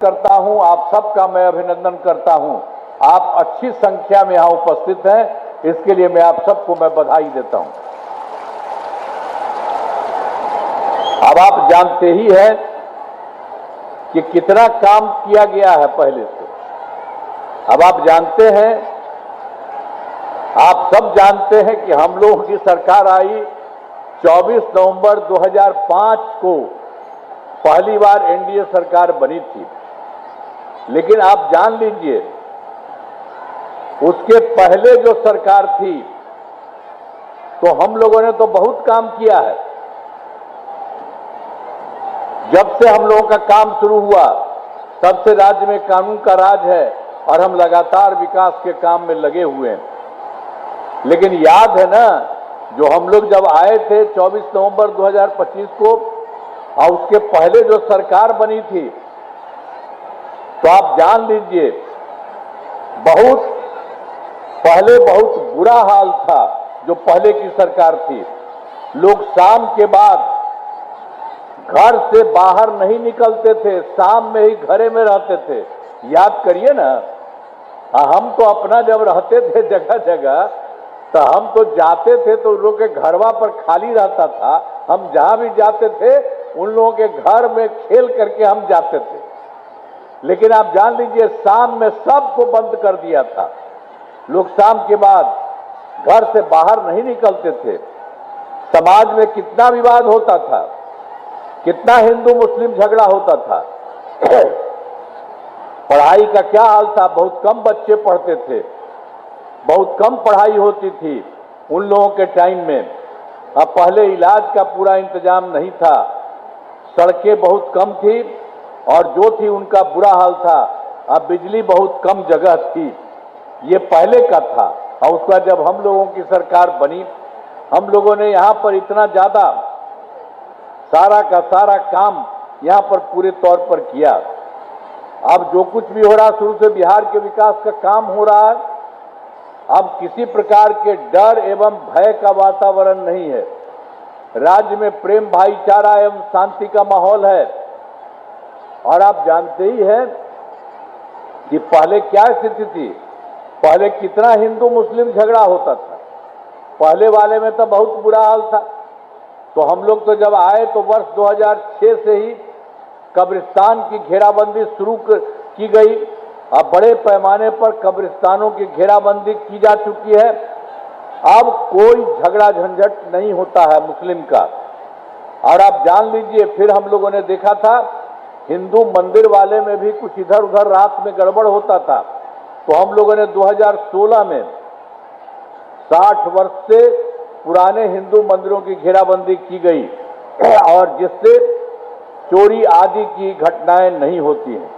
करता हूं, आप सबका मैं अभिनंदन करता हूं। आप अच्छी संख्या में यहां उपस्थित हैं, इसके लिए मैं आप सबको मैं बधाई देता हूं। अब आप जानते ही हैं कि कितना काम किया गया है पहले से। अब आप जानते हैं, आप सब जानते हैं कि हम लोगों की सरकार आई 24 नवंबर 2005 को पहली बार एनडीए सरकार बनी थी। लेकिन आप जान लीजिए, उसके पहले जो सरकार थी तो हम लोगों ने तो बहुत काम किया है। जब से हम लोगों का काम शुरू हुआ तब से राज्य में कानून का राज है और हम लगातार विकास के काम में लगे हुए हैं। लेकिन याद है ना, जो हम लोग जब आए थे 24 नवंबर 2025 को और उसके पहले जो सरकार बनी थी, तो आप जान लीजिए बहुत पहले बहुत बुरा हाल था। जो पहले की सरकार थी, लोग शाम के बाद घर से बाहर नहीं निकलते थे, शाम में ही घरे में रहते थे। याद करिए ना, हम तो अपना जब रहते थे जगह जगह, तो हम तो जाते थे तो उन लोगों के घरवा पर खाली रहता था। हम जहां भी जाते थे उन लोगों के घर में खेल करके हम जाते थे। लेकिन आप जान लीजिए, शाम में सबको बंद कर दिया था। लोग शाम के बाद घर से बाहर नहीं निकलते थे। समाज में कितना विवाद होता था, कितना हिंदू मुस्लिम झगड़ा होता था। पढ़ाई का क्या हाल था, बहुत कम बच्चे पढ़ते थे, बहुत कम पढ़ाई होती थी उन लोगों के टाइम में। अब पहले इलाज का पूरा इंतजाम नहीं था, सड़कें बहुत कम थी और जो थी उनका बुरा हाल था। अब बिजली बहुत कम जगह थी, ये पहले का था। और उसका जब हम लोगों की सरकार बनी, हम लोगों ने यहाँ पर इतना ज्यादा सारा का सारा काम यहाँ पर पूरे तौर पर किया। अब जो कुछ भी हो रहा, शुरू से बिहार के विकास का काम हो रहा है। अब किसी प्रकार के डर एवं भय का वातावरण नहीं है। राज्य में प्रेम, भाईचारा एवं शांति का माहौल है। और आप जानते ही हैं कि पहले क्या स्थिति थी। पहले कितना हिंदू मुस्लिम झगड़ा होता था। पहले वाले में तो बहुत बुरा हाल था। तो हम लोग तो जब आए तो वर्ष 2006 से ही कब्रिस्तान की घेराबंदी शुरू की गई। अब बड़े पैमाने पर कब्रिस्तानों की घेराबंदी की जा चुकी है। अब कोई झगड़ा झंझट नहीं होता है मुस्लिम का। और आप जान लीजिए, फिर हम लोगों ने देखा था हिंदू मंदिर वाले में भी कुछ इधर उधर रात में गड़बड़ होता था। तो हम लोगों ने 2016 में 60 वर्ष से पुराने हिंदू मंदिरों की घेराबंदी की गई और जिससे चोरी आदि की घटनाएं नहीं होती हैं।